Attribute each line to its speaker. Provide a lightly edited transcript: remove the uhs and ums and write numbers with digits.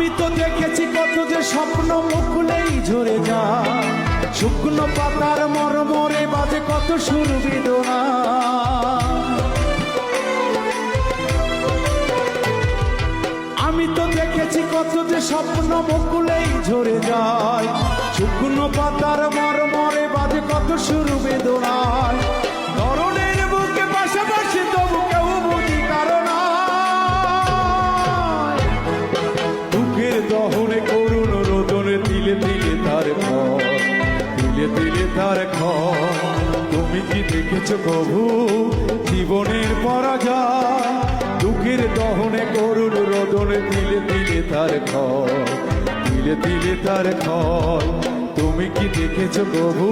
Speaker 1: আমি তো দেখেছি কত যে স্বপ্ন মুকুলেই ঝরে যায়, শুকনো পাতার মরমরে বাজে কত সুর বেদনা। আমি তো দেখেছি কত যে স্বপ্ন মুকুলেই ঝরে যায়, শুকনো পাতার মরমরে বাজে কত সুর বেদনায়। ধরনের বুকে পাশাপাশি তবু কেউ বুঝি কারণ দুঃখের দহনে করুণ রোদনে তিলে তিলে তার ঘর, তিলে তিলে তার ঘর। তুমি কি দেখেছো কবু জীবনের পরাজয়? দুঃখের দহনে করুণ রোদনে তিলে তিলে তার ঘর, তিলে তিলে তার ঘর। তুমি কি দেখেছো কবু?